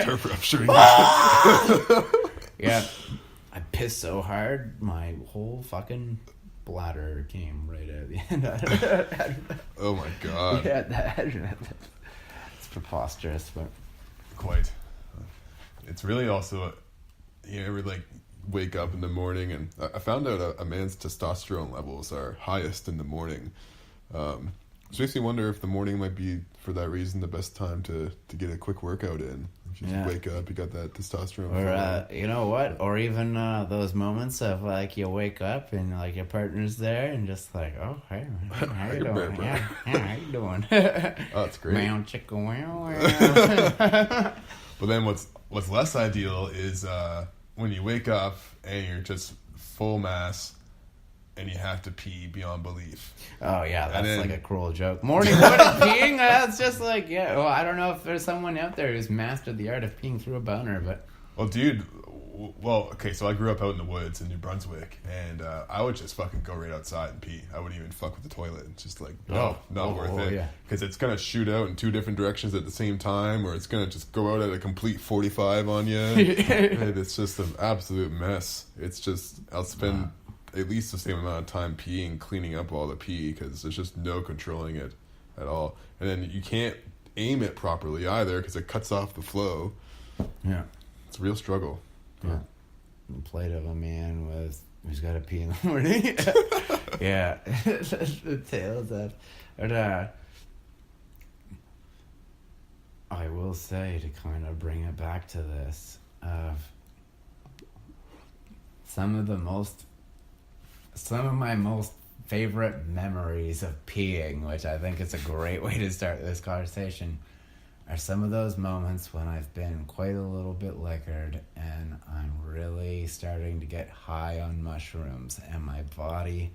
Start rupturing. Yeah. I pissed so hard, my whole fucking bladder came right out of the end. Oh my god. Yeah, it's preposterous, but Quite. It's really also, you ever like wake up in the morning, and I found out a man's testosterone levels are highest in the morning. Which makes me wonder if the morning might be, for that reason, the best time to get a quick workout in. You just wake up, you got that testosterone. Or you know what? Or even those moments of like you wake up and like your partner's there and just like, oh hey, how you doing? Yeah, how you doing? Oh, that's great. Meow chicka wow. But then what's less ideal is when you wake up and you're just full mass and you have to pee beyond belief. Oh yeah, that's like a cruel joke. Morning wood and peeing. That's just like, yeah. Well, I don't know if there's someone out there who's mastered the art of peeing through a boner, but well, dude. Well, okay, so I grew up out in the woods in New Brunswick, and I would just fucking go right outside and pee. I wouldn't even fuck with the toilet. It's just like, not worth it. Because it's going to shoot out in two different directions at the same time, or it's going to just go out at a complete 45 on you. And it's just an absolute mess. It's just, I'll spend at least the same amount of time peeing, cleaning up all the pee, because there's just no controlling it at all. And then you can't aim it properly either, because it cuts off the flow. Yeah. It's a real struggle. Yeah. Plight of a man who's got to pee in the morning. Yeah. The tales of. But, I will say, to kind of bring it back to this, of some of my most favorite memories of peeing, which I think is a great way to start this conversation, are some of those moments when I've been quite a little bit liquored and I'm really starting to get high on mushrooms and my body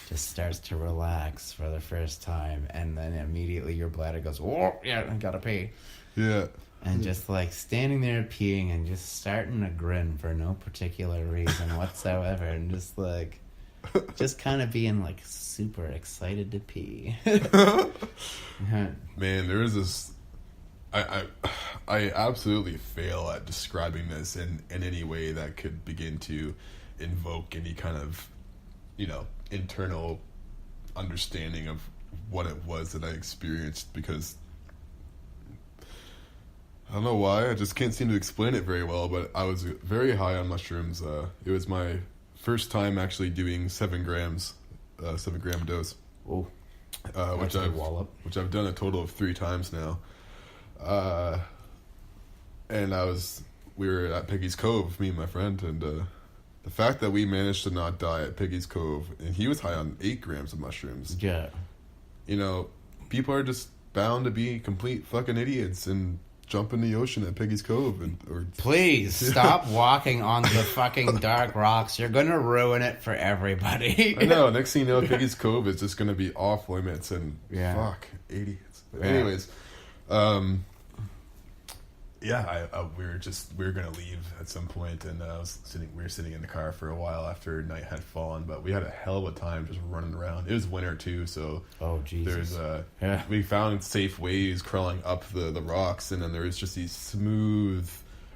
just starts to relax for the first time, and then immediately your bladder goes, oh yeah, I gotta pee. Yeah. And just like standing there peeing and just starting to grin for no particular reason whatsoever, and just like just kind of being like super excited to pee. Man, there is this. I absolutely fail at describing this in any way that could begin to invoke any kind of, internal understanding of what it was that I experienced, because I don't know why, I just can't seem to explain it very well, but I was very high on mushrooms. It was my first time actually doing 7 gram dose. Oh, which I've done a total of 3 times now. And we were at Piggy's Cove, me and my friend, and the fact that we managed to not die at Piggy's Cove, and he was high on 8 grams of mushrooms. Yeah. People are just bound to be complete fucking idiots and jump in the ocean at Piggy's Cove. Please stop walking on the fucking dark rocks. You're gonna ruin it for everybody. I know. Next thing you know, Piggy's Cove is just gonna be off limits, and fuck, idiots. But anyways, we were gonna leave at some point, and we were sitting in the car for a while after night had fallen, but we had a hell of a time just running around. It was winter too, so Jesus. We found safe ways crawling up the rocks, and then there was just these smooth,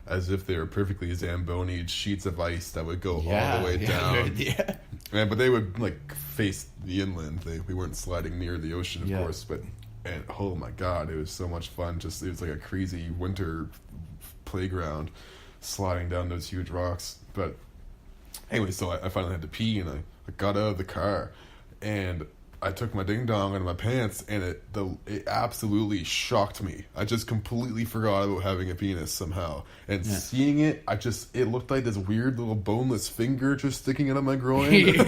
as if they were perfectly Zamboni'd sheets of ice that would go all the way down. Yeah. But they would like face the inland. We weren't sliding near the ocean, of course, but. And oh my god, it was so much fun. It was like a crazy winter playground, sliding down those huge rocks. But anyway, so I finally had to pee, and I got out of the car, and I took my ding dong out of my pants, and it absolutely shocked me. I just completely forgot about having a penis somehow, and seeing it, it looked like this weird little boneless finger just sticking out of my groin.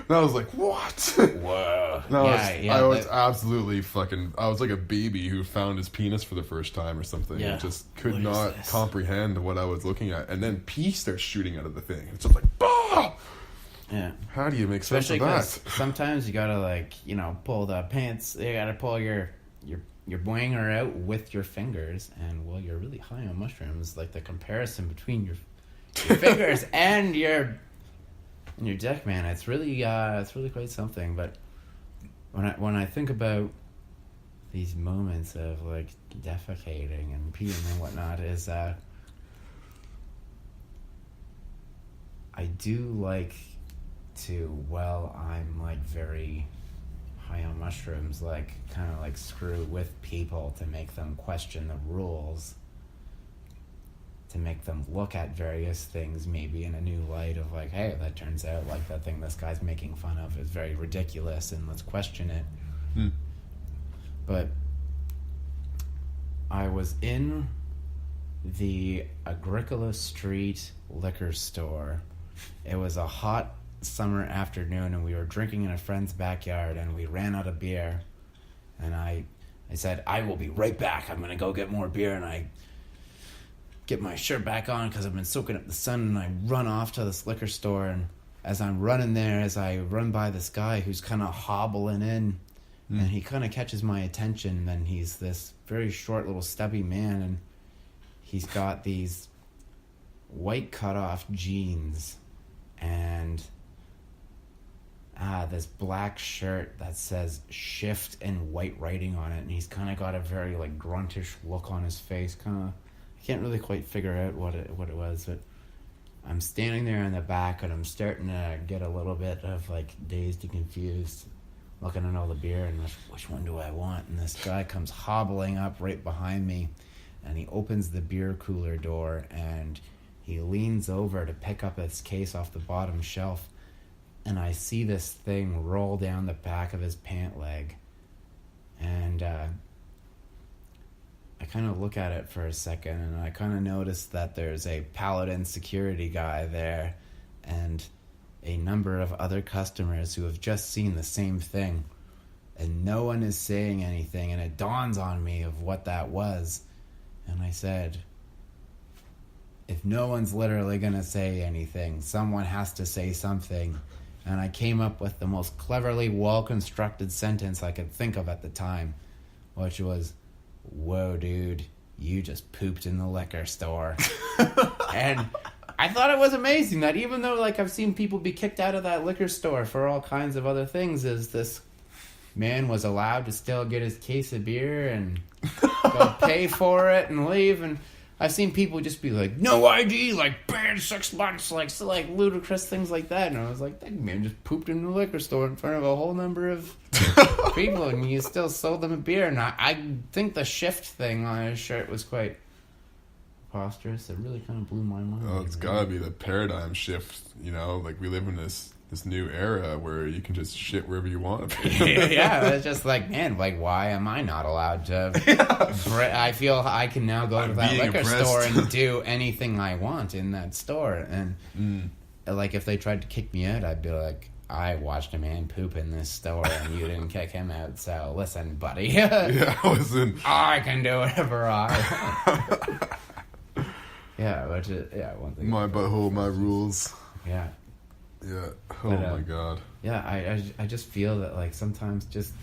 And I was like, what? Whoa. I was absolutely fucking, I was like a baby who found his penis for the first time or something. Yeah. And just could not comprehend what I was looking at. And then pee starts shooting out of the thing. It's just like, bah! Yeah. How do you make sense of that? Especially sometimes you gotta pull the pants, you gotta pull your boinger out with your fingers, and while you're really high on mushrooms, like the comparison between your fingers and your dick, man, it's really quite something. But when I think about these moments of like defecating and peeing and whatnot is I do like to, while I'm like very high on mushrooms, like kind of like screw with people to make them question the rules, to make them look at various things maybe in a new light of like, hey, that turns out like that thing this guy's making fun of is very ridiculous and let's question it. But I was in the Agricola Street liquor store. It was a hot summer afternoon and we were drinking in a friend's backyard and we ran out of beer. And I said, I will be right back. I'm going to go get more beer. And I get my shirt back on because I've been soaking up the sun, and I run off to this liquor store. And as I'm running there, as I run by this guy who's kind of hobbling in, and he kind of catches my attention, and he's this very short little stubby man, and he's got these white cutoff jeans and this black shirt that says shift in white writing on it, and he's kind of got a very like gruntish look on his face. I can't really quite figure out what it was, but I'm standing there in the back and I'm starting to get a little bit of like dazed and confused, looking at all the beer and which one do I want? And this guy comes hobbling up right behind me, and he opens the beer cooler door and he leans over to pick up his case off the bottom shelf, and I see this thing roll down the back of his pant leg, and I kind of look at it for a second, and I kind of notice that there's a Paladin security guy there and a number of other customers who have just seen the same thing, and no one is saying anything, and it dawns on me of what that was. And I said, if no one's literally going to say anything, someone has to say something. And I came up with the most cleverly well-constructed sentence I could think of at the time, which was, whoa, dude, you just pooped in the liquor store. And I thought it was amazing that even though like I've seen people be kicked out of that liquor store for all kinds of other things, is this man was allowed to still get his case of beer and go pay for it and leave. And I've seen people just be like, no ID, like banned 6 months, like so like ludicrous things like that. And I was like, that man just pooped in the liquor store in front of a whole number of people, and you still sold them a beer. And I think the shift thing on his shirt was quite preposterous. It really kind of blew my mind. Oh, it's gotta be the paradigm shift, you know? Like, we live in this new era where you can just shit wherever you want. Yeah, it's just like, man, like, why am I not allowed to? I feel I can now go to that liquor store and do anything I want in that store. And like, if they tried to kick me out, I'd be like, I watched a man poop in this store and you didn't kick him out, so listen, buddy. Yeah, listen. I can do whatever I want. Yeah, one thing. My butthole, my rules. Yeah. Yeah. Oh my god. Yeah, I just feel that like sometimes just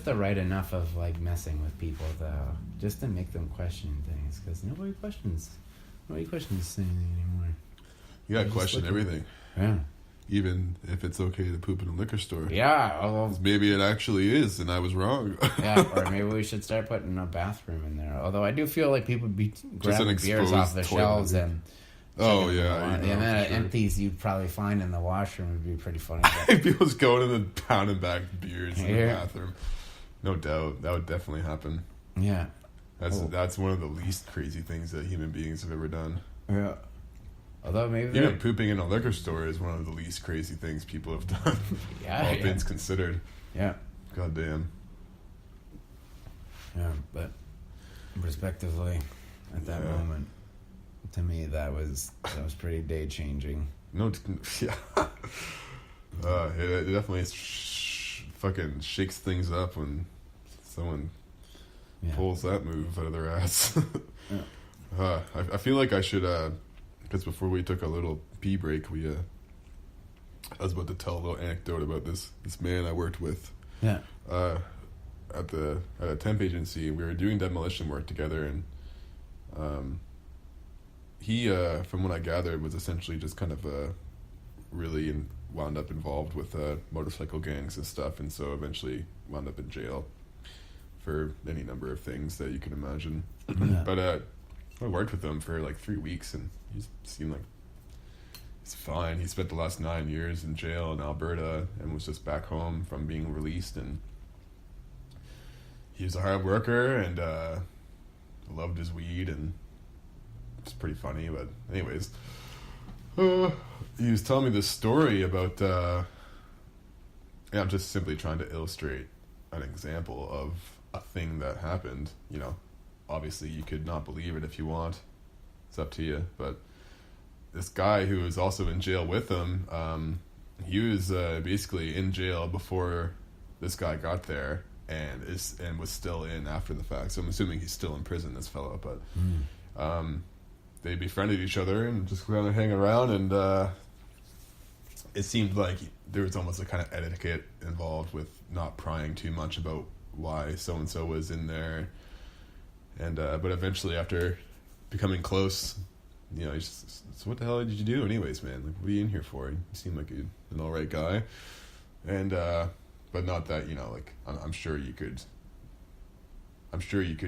the right enough of like messing with people though, just to make them question things, because nobody questions anything anymore. You gotta question everything. Yeah. Even if it's okay to poop in a liquor store. Yeah. Although, maybe it actually is, and I was wrong. Yeah, or maybe we should start putting a bathroom in there. Although I do feel like people would be grabbing beers off the shelves and. Oh yeah, the amount of empties you'd probably find in the washroom would be pretty funny. People's going in and pounding back beers in the bathroom. No doubt, that would definitely happen. Yeah, that's one of the least crazy things that human beings have ever done. Yeah. Although maybe even pooping in a liquor store is one of the least crazy things people have done. All things considered. Yeah. God damn. Yeah, but respectively, at that moment, to me, that was pretty day changing. No, yeah. It definitely fucking shakes things up when someone pulls that move out of their ass. I feel like I should, because before we took a little pee break, I was about to tell a little anecdote about this man I worked with. Yeah. At a temp agency. We were doing demolition work together, and he, from what I gathered, was essentially just kind of really wound up involved with motorcycle gangs and stuff, and so eventually wound up in jail for any number of things that you can imagine. Yeah. But I worked with him for like 3 weeks, and he seemed like he's fine. He spent the last 9 years in jail in Alberta and was just back home from being released, and he was a hard worker and loved his weed, and it's pretty funny. But anyways, he was telling me this story about I'm just simply trying to illustrate an example of a thing that happened. You know, obviously you could not believe it if you want, it's up to you. But this guy who was also in jail with him, he was basically in jail before this guy got there, and was still in after the fact. So I'm assuming he's still in prison, this fellow. But they befriended each other and just kind of hang around, and it seemed like there was almost a kind of etiquette involved with not prying too much about why so and so was in there. And but eventually, after becoming close, you know, he's just, so what the hell did you do anyways, man? Like, what are you in here for? You seem like an all right guy. And but not that, you know, like I'm sure you could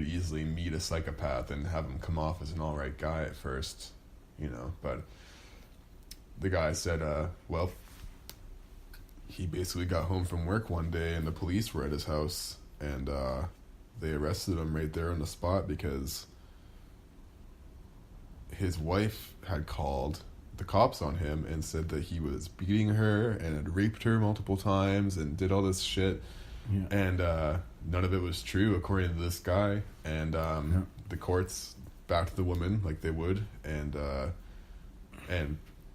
easily meet a psychopath and have him come off as an all right guy at first, you know. But the guy said, well, he basically got home from work one day and the police were at his house, and they arrested him right there on the spot because his wife had called the cops on him and said that he was beating her and had raped her multiple times and did all this shit. Yeah. And none of it was true according to this guy. And the courts backed the woman like they would, and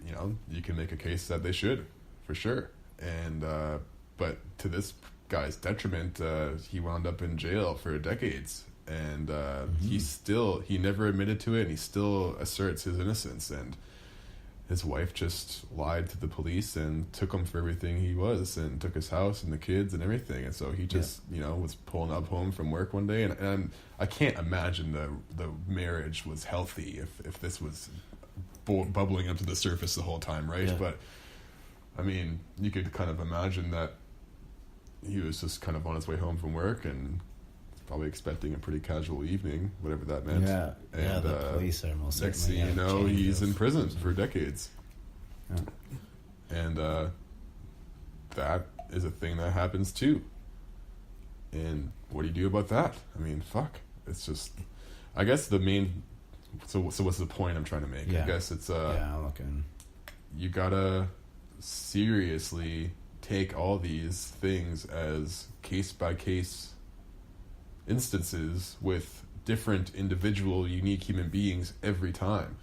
you know, you can make a case that they should, for sure. And but to this guy's detriment, he wound up in jail for decades, and he never admitted to it, and he still asserts his innocence. And his wife just lied to the police and took him for everything he was, and took his house and the kids and everything. And so he just, you know, was pulling up home from work one day, and I can't imagine the marriage was healthy if this was bubbling up to the surface the whole time, right? Yeah. But I mean, you could kind of imagine that he was just kind of on his way home from work and probably expecting a pretty casual evening, whatever that meant. Yeah, and the police are most next thing you know, he's in prison for decades. Yeah. And that is a thing that happens too. And what do you do about that? I mean, fuck. It's just, I guess the main. So what's the point I'm trying to make? Yeah. I guess it's I'm looking. You gotta seriously take all these things as case by case instances with different individual unique human beings every time.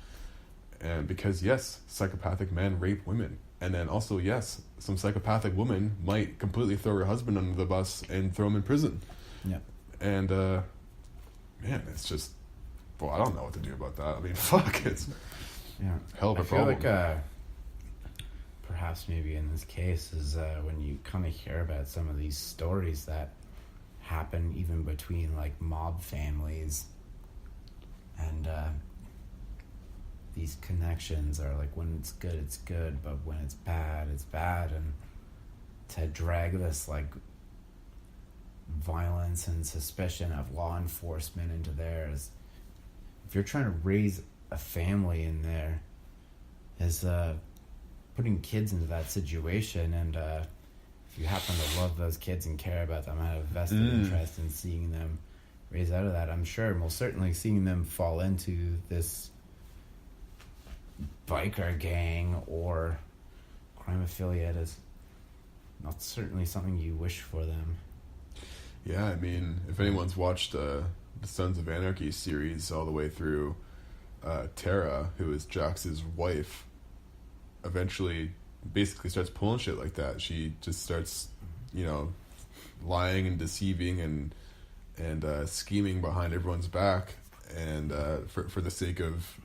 And because yes, psychopathic men rape women, and then also yes, some psychopathic woman might completely throw her husband under the bus and throw him in prison. Yeah. And man, it's just, well, I don't know what to do about that. I mean, fuck, it's hell of a problem. I feel like perhaps maybe in this case is when you kind of hear about some of these stories that happen even between like mob families, and these connections are like, when it's good, but when it's bad, and to drag this like violence and suspicion of law enforcement into theirs, if you're trying to raise a family in there, is putting kids into that situation, and if you happen to love those kids and care about them, have a vested interest in seeing them raised out of that, I'm sure, most certainly seeing them fall into this biker gang or crime affiliate is not certainly something you wish for them. Yeah, I mean, if anyone's watched the Sons of Anarchy series all the way through, Tara, who is Jax's wife, eventually basically starts pulling shit like that. She just starts, you know, lying and deceiving and scheming behind everyone's back, and for the sake of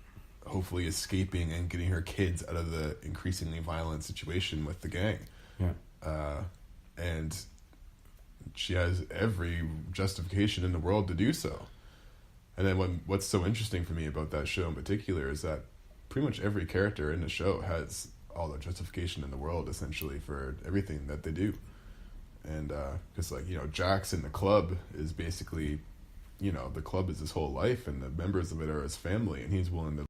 hopefully escaping and getting her kids out of the increasingly violent situation with the gang. Yeah. And she has every justification in the world to do so. And then what's so interesting for me about that show in particular is that pretty much every character in the show has all the justification in the world, essentially, for everything that they do. And because like, you know, Jack's in the club is basically, you know, the club is his whole life, and the members of it are his family, and he's willing to